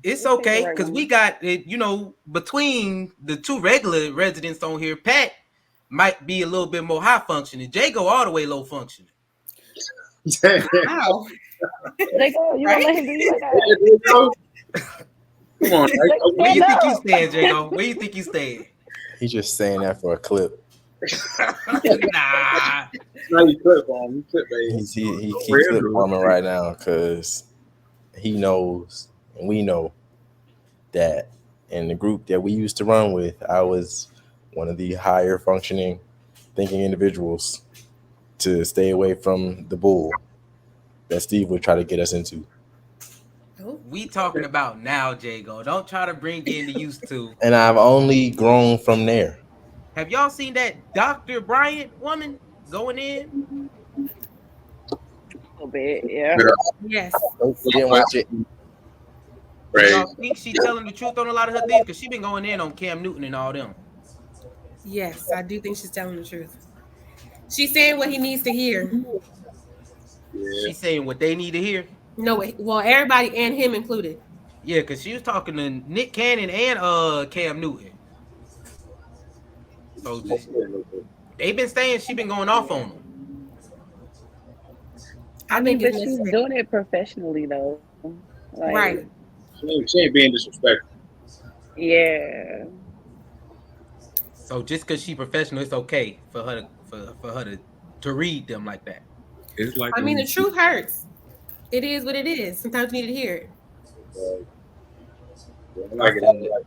It's Just pick the okay right because we one. got it. Between the two regular residents on here, Pat might be a little bit more high functioning. Jay go all the way low functioning. Wow. Jacob, you gonna Right? let him do you like that? Come on, Jacob, Where you stand think you up. stand, Jago? Where you think you stand? He's just saying that for a clip. Nah. now you clip on you clip, baby. He clip bombing right now because he knows and we know that in the group that we used to run with, I was one of the higher functioning thinking individuals to stay away from the bull that Steve would try to get us into. Oh, We talking about now, Jago. Don't try to bring in the used to. And I've only grown from there. Have y'all seen that Dr. Bryant woman going in? A little bit, yeah. yes. Nope, we didn't watch it. Do Crazy. y'all think she telling the truth on a lot of her things? Because she been going in on Cam Newton and all them. Yes, I do think she's telling the truth. She's saying what he needs to hear. Yeah. She's saying what they need to hear. No way. Well, everybody and him included. Yeah, because she was talking to Nick Cannon and Cam Newton. So they been saying she been going off on them. I I think mean, it's but she's necessary. doing it professionally though. Like, Right. She ain't being disrespectful. yeah. So just because she professional, it's okay for her to read them like that. It's like I mean, when the truth hurts. It is what it is. Sometimes you need to hear it. I like it. Like,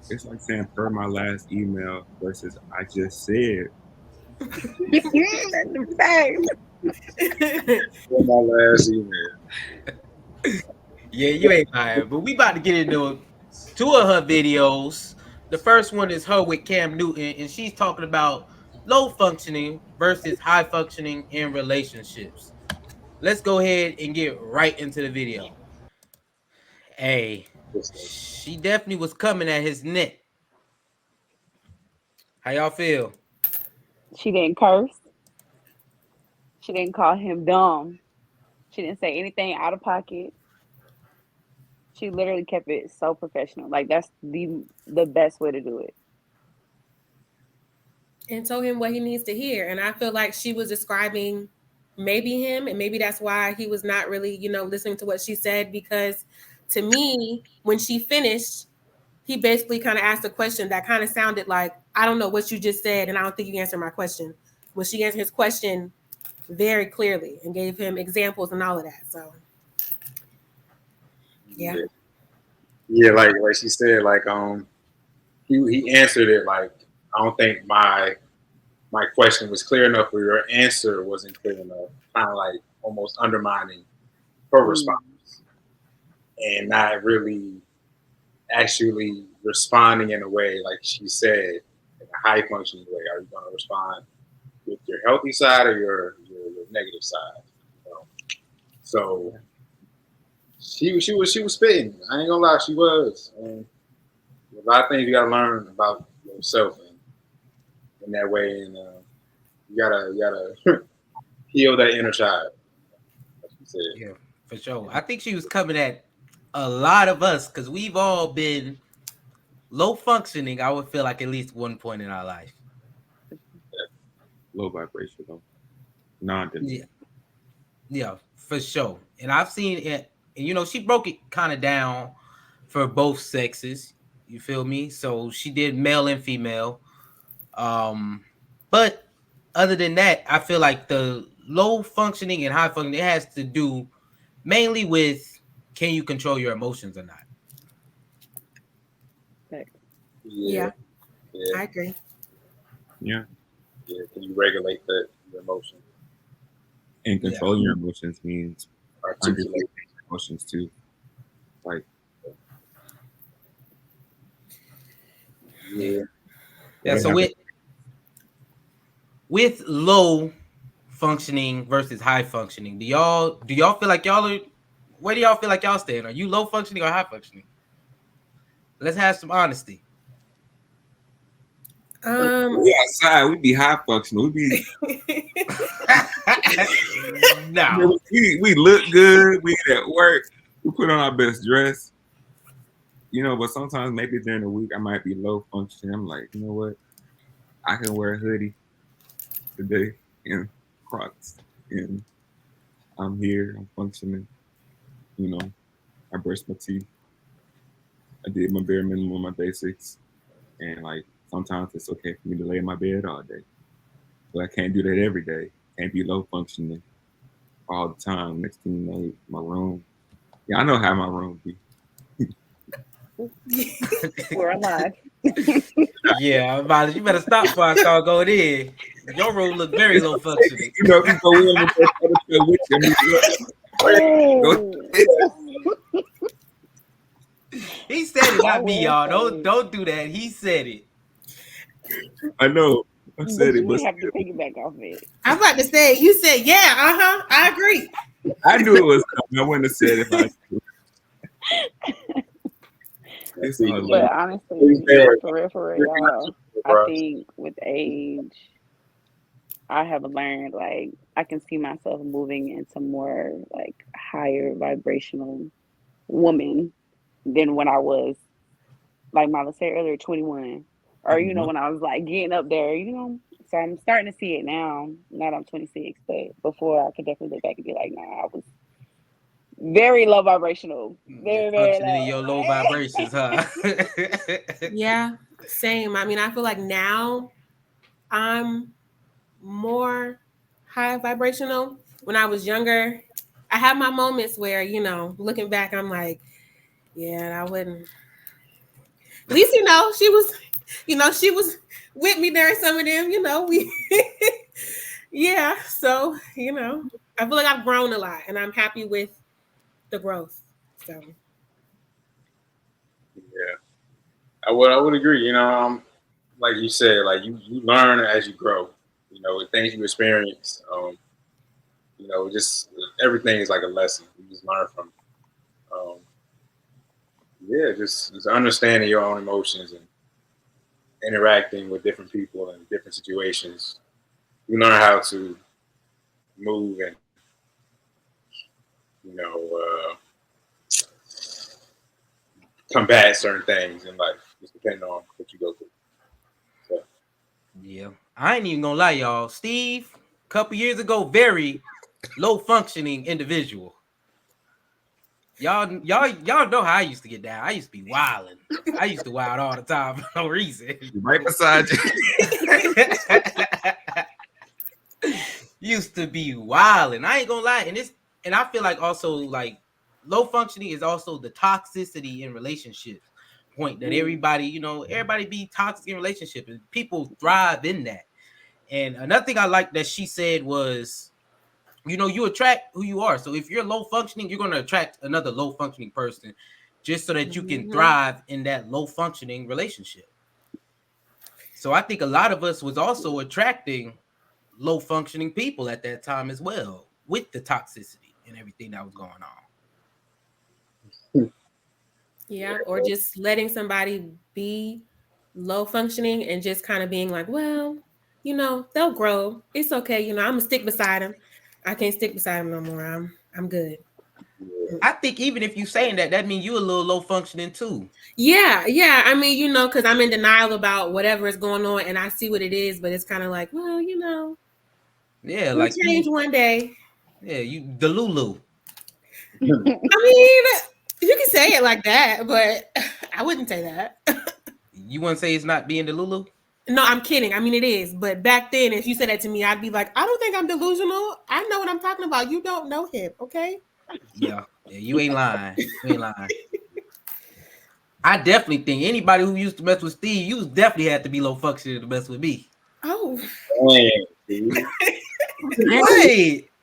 it's like saying per my last email versus I just said. That's the fact. my last email. Yeah, you ain't lying. But we about to get into two of her videos. The first one is her with Cam Newton, and she's talking about low functioning versus high functioning in relationships. Let's go ahead and get right into the video. Hey, she definitely was coming at his neck. How y'all feel? She didn't curse. She didn't call him dumb. She didn't say anything out of pocket. She literally kept it so professional. Like that's the best way to do it. And told him what he needs to hear. And I feel like she was describing maybe him, and maybe that's why he was not really, listening to what she said. Because to me, when she finished, he basically kind of asked a question that kind of sounded like, I don't know what you just said, and I don't think you answered my question. When she answered his question very clearly and gave him examples and all of that. So, yeah. Yeah, like she said, like he answered it like I don't think my question was clear enough or your answer wasn't clear enough. Kind of like almost undermining her response and not really actually responding in a way like she said in a high functioning way. Are you going to respond with your healthy side or your negative side? So she was spitting. I ain't gonna lie, she was. And a lot of things you gotta learn about yourself in that way, and you gotta heal that inner child. Like you said. Yeah, for sure. I think she was coming at a lot of us because we've all been low functioning. I would feel like at least one point in our life. Low vibration though. Non Yeah, for sure. And I've seen it, and she broke it kind of down for both sexes. You feel me? So she did male and female. But other than that, I feel like the low functioning and high functioning, it has to do mainly with can you control your emotions or not. Yeah. Yeah. I agree. Yeah. Yeah. Can you regulate your emotions? And controlling your emotions means articulate understanding emotions too. Like Yeah. So with low functioning versus high functioning, do y'all feel like y'all are? Where do y'all feel like y'all stand? Are you low functioning or high functioning? Let's have some honesty. we outside, we be high functional. We be no. We look good. We at work. We put on our best dress. but sometimes maybe during the week I might be low functioning. I'm like, you know what? I can wear a hoodie today and Crocs, and I'm here. I'm functioning. I brushed my teeth. I did my bare minimum, my basics, and like sometimes it's okay for me to lay in my bed all day, but I can't do that every day. Can't be low functioning all the time. Next thing you know, my room. Yeah, I know how my room be. We're alive. Yeah, Milas, you better stop before I start going in. Your room look very low functioning. You go in with that other stuff with you. He said it, not me, y'all. Don't do that. He said it. I know. I said But it, you but have to piggyback off it. I'm about to say, you said, yeah, I agree. I knew it was coming. I wouldn't have said it if I knew. It's all But love. honestly, for real, y'all, I think with age, I have learned like I can see myself moving into more like higher vibrational woman than when I was, like Mala said earlier, 21. Or when I was like getting up there, So I'm starting to see it now. Now that I'm 26, but before I could definitely look back and be like, nah, I was very low vibrational. Very, very Functioning low. in your low vibrations, huh? Yeah, same. I mean, I feel like now I'm more high vibrational. When I was younger, I have my moments where, looking back, I'm like, yeah, I wouldn't. At least, she was with me during some of them, we, yeah. So, I feel like I've grown a lot and I'm happy with the growth. So, Yeah, I would agree. Like you said, like you learn as you grow. The things you experience. Just everything is like a lesson. You just learn from. Yeah, just understanding your own emotions and interacting with different people in different situations. You learn how to move and you know combat certain things in life, just depending on what you go through. So. Yeah, I ain't even gonna lie, y'all. Steve, a couple years ago, very low functioning individual. Y'all know how I used to get down. I used to be wilding. I used to wild all the time for no reason. Right beside you. Used to be wilding. I ain't gonna lie, and I feel like also like low functioning is also the toxicity in relationships point that everybody be toxic in relationships and people thrive in that. And another thing I like that she said was, you attract who you are. So if you're low functioning, you're going to attract another low functioning person just so that you can thrive in that low functioning relationship. So I think a lot of us was also attracting low functioning people at that time as well, with the toxicity and everything that was going on. Yeah, or just letting somebody be low functioning and just kind of being like, well, they'll grow. It's okay. I'm gonna stick beside them. I can't stick beside them no more. I'm good. I think even if you saying that means you a little low functioning too. Yeah. I mean, because I'm in denial about whatever is going on and I see what it is, but it's kind of like, well, Yeah, we'll like change one day. Yeah, you the Lulu. I mean, you can say it like that, but I wouldn't say that. You wouldn't say it's not being the Lulu? No, I'm kidding. I mean, it is. But back then, if you said that to me, I'd be like, I don't think I'm delusional. I know what I'm talking about. You don't know him, okay? Yeah, you ain't lying. You ain't lying. I definitely think anybody who used to mess with Steve, you definitely had to be low functioning to mess with me. Oh. Wait. It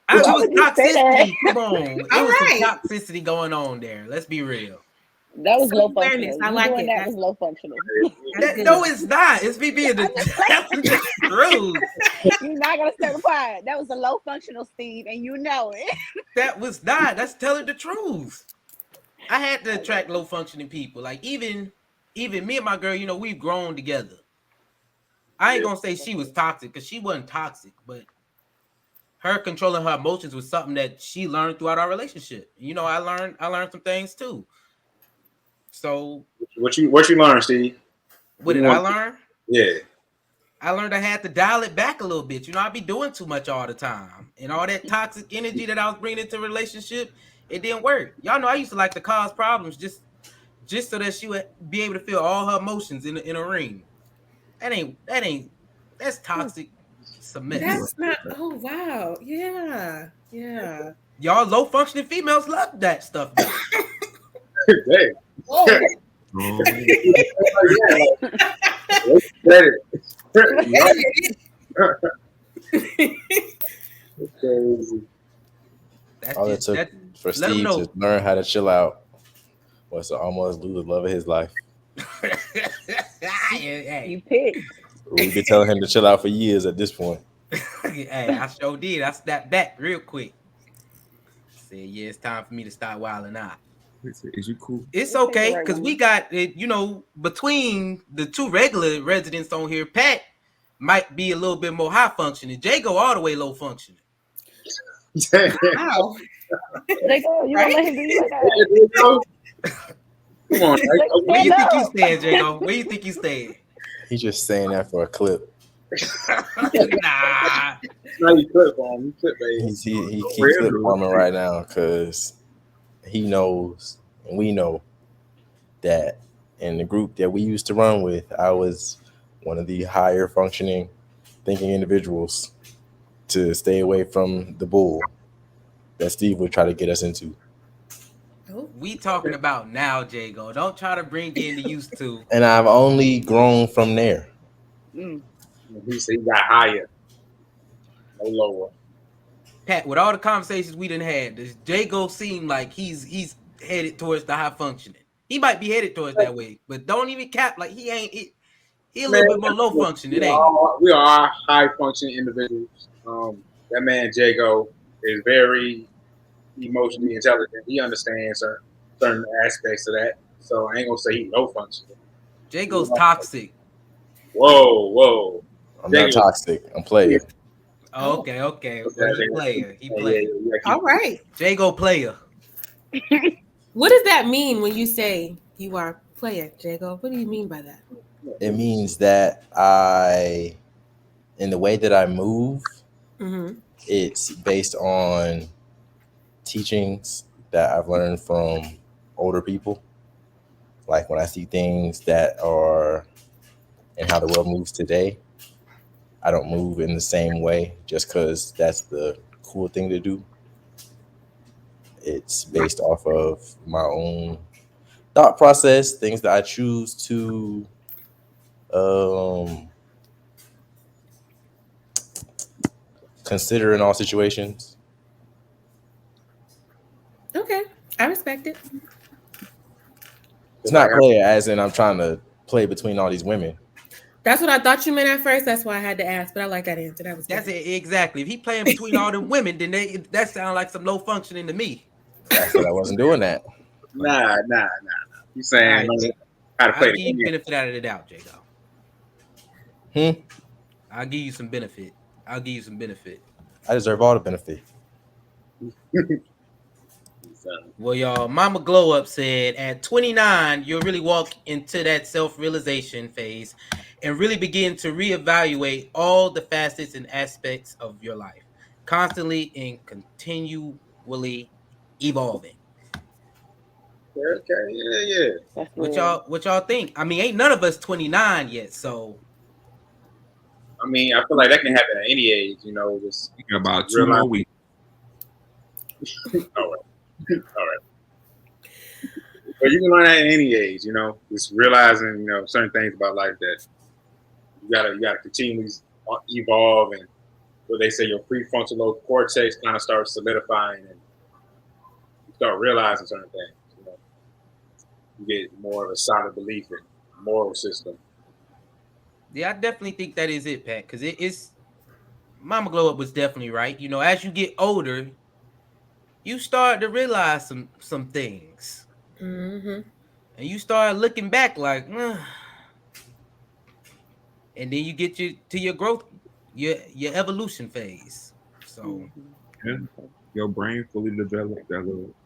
was toxicity. Come on. It was right. some toxicity going on there. Let's be real. That was low functional. I like it. That was low functional. No, it's not. It's me being the truth. You're not gonna stir the pot. That was a low functional Steve, and you know it. That was not. That's telling the truth. I had to attract low functioning people. Like even me and my girl, we've grown together. I ain't gonna say she was toxic because she wasn't toxic, but her controlling her emotions was something that she learned throughout our relationship. I learned some things too. So What you learn, Steve? what did I learn? Yeah. I learned I had to dial it back a little bit. I be doing too much all the time, and all that toxic energy that I was bringing into a relationship, it didn't work. Y'all know I used to like to cause problems just so that she would be able to feel all her emotions in a ring. That's toxic. It's a mess. That's not. Oh wow. Yeah. Yeah. Y'all low functioning females love that stuff though. Damn. Oh. That's All it just took that. for Let them Steve to know. learn how to chill out was to almost lose the love of his life. You picked. We've been telling him to chill out for years at this point. Hey, I sure did. I snapped back real quick. Said, yeah, it's time for me to start wilding out. Is you cool? It's We'll take the okay, right because we one. got it, between the two regular residents on here, Pat might be a little bit more high functioning. Jay go all the way low functioning. Wow. Jacob, you gonna let him do you like that? Come on. Where you think you up. stand, Jago? Where you think you stand? He's just saying that for a clip. Nah. Now you clip on. You clip, baby. He keeps clip bombing right now because he knows and we know that in the group that we used to run with, I was one of the higher functioning thinking individuals to stay away from the bull that Steve would try to get us into. We talking about now, Jago. Don't try to bring in the used to. And I've only grown from there. Mm. He said he got higher, no lower. Pat, with all the conversations we done had, does Jago seem like he's headed towards the high functioning? He might be headed towards that way, but don't even cap like he ain't. He a little bit more low functioning, ain't he? We are high functioning individuals. That man Jago is very emotionally intelligent. He understands certain aspects of that. So I ain't gonna say he low functioning. Jago's toxic. Whoa. I'm not toxic. I'm player. Oh, okay. Well, he player. Yeah, All right. Jago player. What does that mean when you say you are a player, Jago? What do you mean by that? It means that in the way that I move, it's based on teachings that I've learned from older people. Like when I see things that are in how the world moves today, I don't move in the same way just because that's the cool thing to do. It's based off of my own thought process, things that I choose to consider in all situations. Okay, I respect it. It's not player as in I'm trying to play between all these women. That's what I thought you meant at first. That's why I had to ask, but I like that answer. That's it exactly. If he playing between all the women, then that sounds like some low functioning to me. I said I wasn't doing that. Nah. You saying how to play I'll give you benefit out of the doubt, Jago. I'll give you some benefit. I deserve all the benefit. Well, y'all, Mama Glow Up said at 29, you'll really walk into that self-realization phase and really begin to reevaluate all the facets and aspects of your life, constantly and continually evolving. Okay, yeah. What y'all think? I mean, ain't none of us 29 yet, so. I mean, I feel like that can happen at any age, just about 2 more weeks. All right. But you can learn that at any age, just realizing, certain things about life that you gotta continually evolve, and what they say your prefrontal cortex kind of starts solidifying, and you start realizing certain things. You get more of a solid belief in moral system. Yeah, I definitely think that is it, Pat, because it's Mama Glow Up was definitely right. As you get older, you start to realize some things, and you start looking back like, and then you get to your growth, your evolution phase. So your brain fully developed, that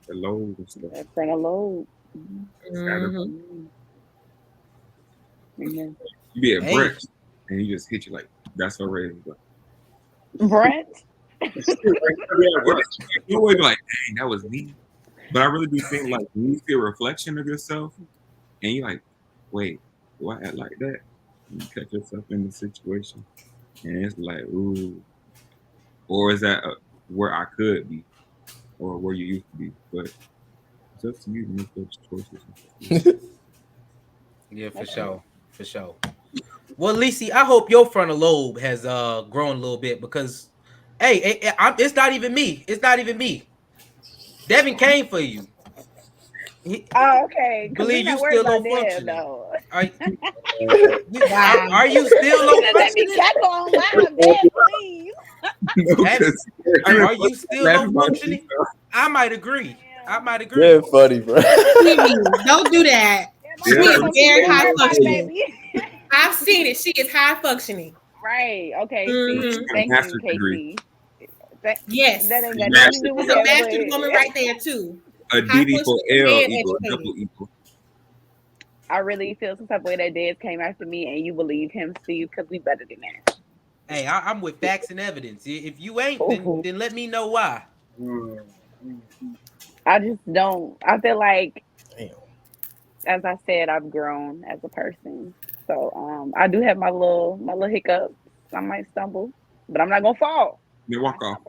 load and stuff. That frontal lobe. Mhm. Amen. You be at Hey. brunch and he just hit you like, that's already. Brent. You always be like, dang, that was me. But I really do think like when you see a reflection of yourself and you're like, wait, do I act like that? And you catch yourself in the situation and it's like, ooh, or is that where I could be or where you used to be? But it's up to you to make those choices. Yeah, for sure. For sure. Well, Lecie, I hope your frontal lobe has grown a little bit because, hey, it's not even me. It's not even me. Devin came for you. Oh, okay. Because we Believe you not worried still low about that, functioning. though. Wow. Are you still low Let me functioning? cackle on live, man, please. Are you still low functioning? I might agree. I might agree. You're funny, bro. Stevie, don't do that. My She is mom very don't high worry about it, functioning. baby. I've seen it. She is high functioning. Right. Okay. Mhm. See, thank you, Caycie. Yes. That ain't got nothing to do with That's a that. mastered woman right there, too. A High DD for functioning L and equal educated. double equal. I really feel some type of way that Dez came after me, and you believe him, Steve, because we better than that. Hey, I'm with facts and evidence. If you ain't, then let me know why. I just don't. I feel like, Damn. as I said, I've grown as a person. So I do have my little hiccups. I might stumble, but I'm not gonna fall. You walk off.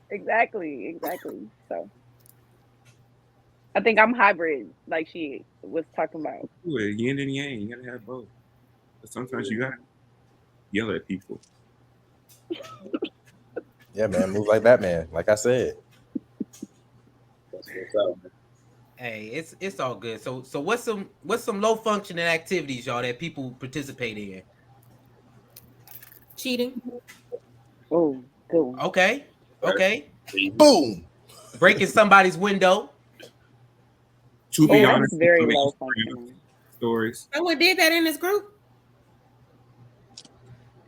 Exactly. So I think I'm hybrid, like she was talking about. Yin and yang. You gotta have both. But sometimes you gotta yell at people. Yeah, man, move like Batman. Like I said. Hey, it's all good. So what's some low functioning activities, y'all, that people participate in? Cheating. Oh, good one. Okay. Boom. Breaking somebody's window. To be That's honest, very low functioning. stories. Someone did that in this group.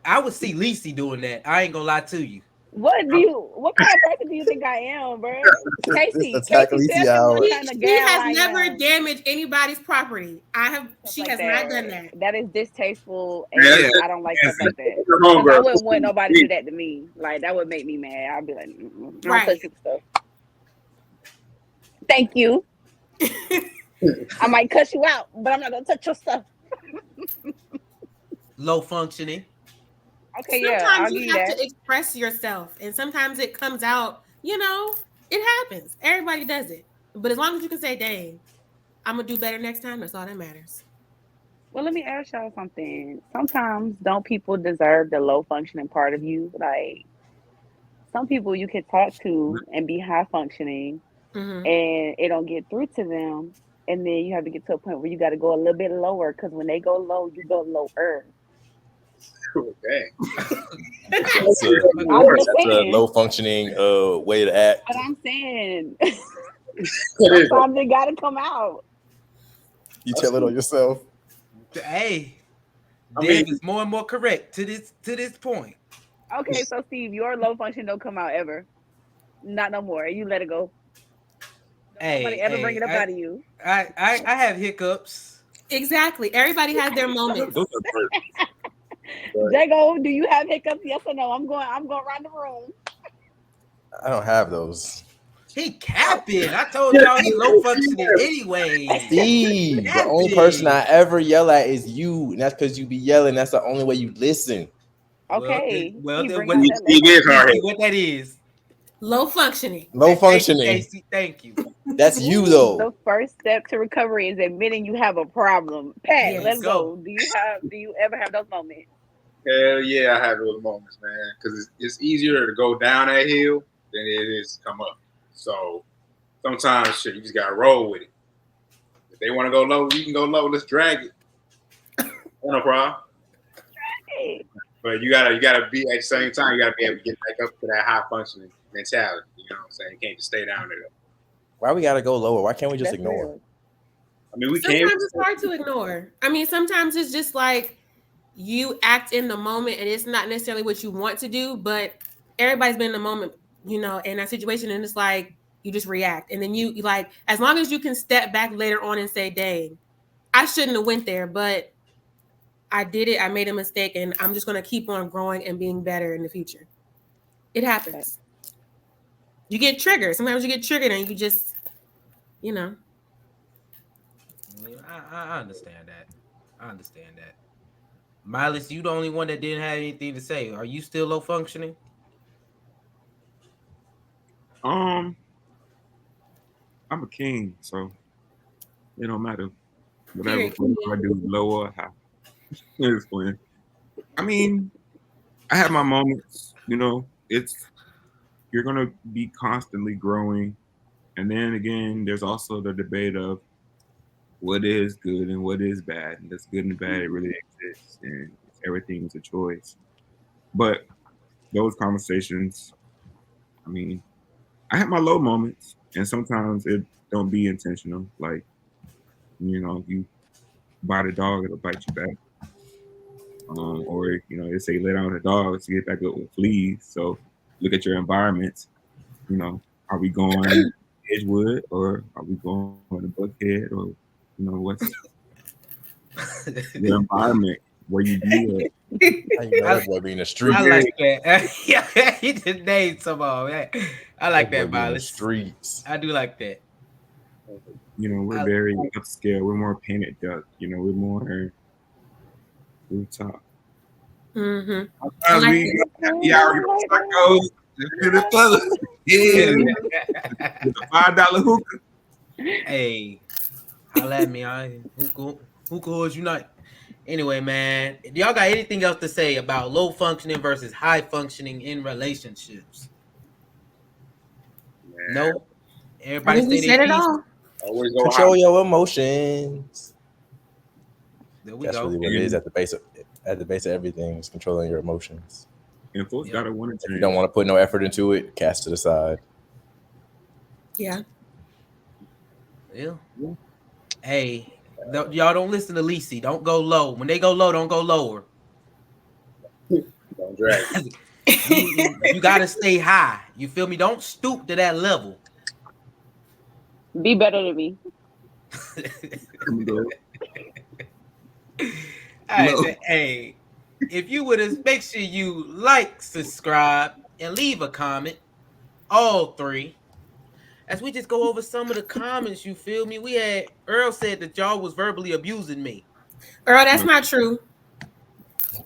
I would see Lecie doing that. I ain't gonna lie to you. What kind of person do you think I am, bro? Caycie, Attack tell Lecie me out. what kind of She gal has I never am. damaged anybody's property. Stuff She like has not done that. That is distasteful, and Yeah. I don't like stuff like that. Because I wouldn't want nobody to do that to me. Like that would make me mad. I'd be like, I don't touch people's stuff. Thank you. I might cuss you out, but I'm not gonna touch your stuff. Low functioning. Okay, Sometimes I'll give you you have that. to express yourself, and sometimes it comes out. It happens. Everybody does it, but as long as you can say, "Dang, I'm gonna do better next time," that's all that matters. Well, let me ask y'all something. Sometimes don't people deserve the low functioning part of you? Like some people you can talk to and be high functioning, Mm-hmm. and it don't get through to them, and then you have to get to a point where you got to go a little bit lower because when they go low, you go lower. That's a I'm just saying. low functioning way to act. But I'm saying sometimes it got to come out. You tell it on yourself. Hey, Dave is more and more correct to this point. Okay, so Steve, your low function don't come out ever. Not no more. You let it go. Nobody ever bring it up out of you. I have hiccups. Exactly. Everybody has their moments. Jago, do you have hiccups? Yes or no? I'm going around the room. I don't have those. He capping. I told y'all he low functioning anyway. Steve, the only person I ever yell at is you, and that's because you be yelling. That's the only way you listen. Okay. Well, He then bring out that low Lecie, what that is? Low functioning. Low functioning. Thank you. That's you though. The first step to recovery is admitting you have a problem. Pat, Yes. let's go. Do you ever have those moments? Hell yeah, I have those moments, man. Because it's easier to go down that hill than it is to come up. So sometimes shit, you just gotta roll with it. If they want to go low, you can go low. Let's drag it. No problem. Hey. But you gotta be at the same time. You gotta be able to get back up to that high functioning mentality. You know what I'm saying? You can't just stay down there. Why we gotta go lower? Why can't we just ignore? Real. I mean, Sometimes it's hard to ignore. I mean, sometimes it's just like you act in the moment, and it's not necessarily what you want to do, but everybody's been in the moment, in that situation, and it's like You just react. And then you like, as long as you can step back later on and say, dang, I shouldn't have went there, but I did it. I made a mistake, and I'm just going to keep on growing and being better in the future. It happens. You get triggered. Sometimes you get triggered and you just, you know. I understand that. I understand that. Milas, you the only one that didn't have anything to say. Are you still low functioning? I'm a king, so it don't matter. Whatever I do, low or high. It's fun. I mean, I have my moments. You're gonna be constantly growing, and then again, there's also the debate of what is good and what is bad, and does good and bad really exist, and everything is a choice. But those conversations, I mean, I have my low moments, and sometimes it don't be intentional. Like, you bite a dog, it'll bite you back. Or they say lay down with a dog to get back up with fleas. So look at your environment. Are we going Edgewood or are we going to Buckhead or what's your environment where you be I know that boy be in the street. I like that. Yeah, he just named some of that. I like that, boy be in the Milas. streets. I do like that. We're very upscale. We're more painted duck. We're more rooftop. Mm-hmm. With a $5 hookah. Hey, holla at me. Hookah Hoes Unite. Anyway, man, do y'all got anything else to say about low functioning versus high functioning in relationships? Man. No? Everybody We said it all. Always go Control high. your emotions. There we That's go. really what it is at the base of everything is controlling your emotions. And folks gotta want to If you change. don't want to put no effort into it, cast to the side. Yeah. Yeah. Hey, y'all don't listen to Lecie. Don't go low. When they go low, don't go lower. Don't drag. You gotta stay high. You feel me? Don't stoop to that level. Be better than me. Alright, hey, if you would make sure you like, subscribe, and leave a comment. All three. As we just go over some of the comments, you feel me? We had Earl said that y'all was verbally abusing me. Earl, that's not true.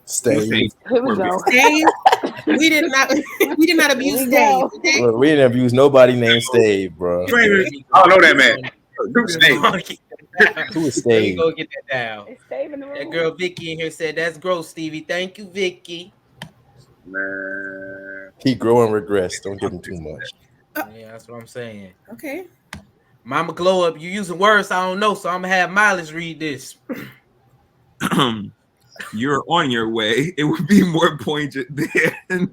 Stay. Here we go. Stave, we did not abuse Stave. Okay? Look, we didn't abuse nobody named Stave, bro. I don't know that man. Who's Steve? Who is There you Stave? go, get that down. It's Stave in the room. That girl Vicky in here said that's gross, Stevie. Thank you, Vicky. Man. He grow and regress. Don't give him too much. Yeah, that's what I'm saying. Okay. Mama Glow Up, you using words I don't know, so I'm gonna have Milas read this. You're on your way. It would be more poignant then.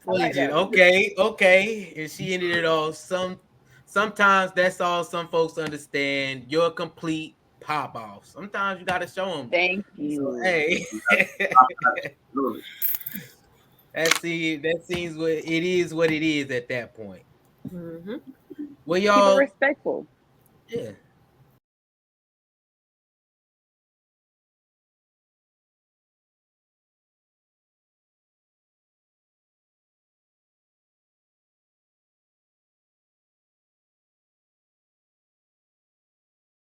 Okay. And she ended it all. Sometimes that's all some folks understand. You're a complete pop off. Sometimes you gotta show them. Thank you. So, hey. that seems what it is at that point. Mm-hmm. Well, Keep it y'all, respectful. yeah.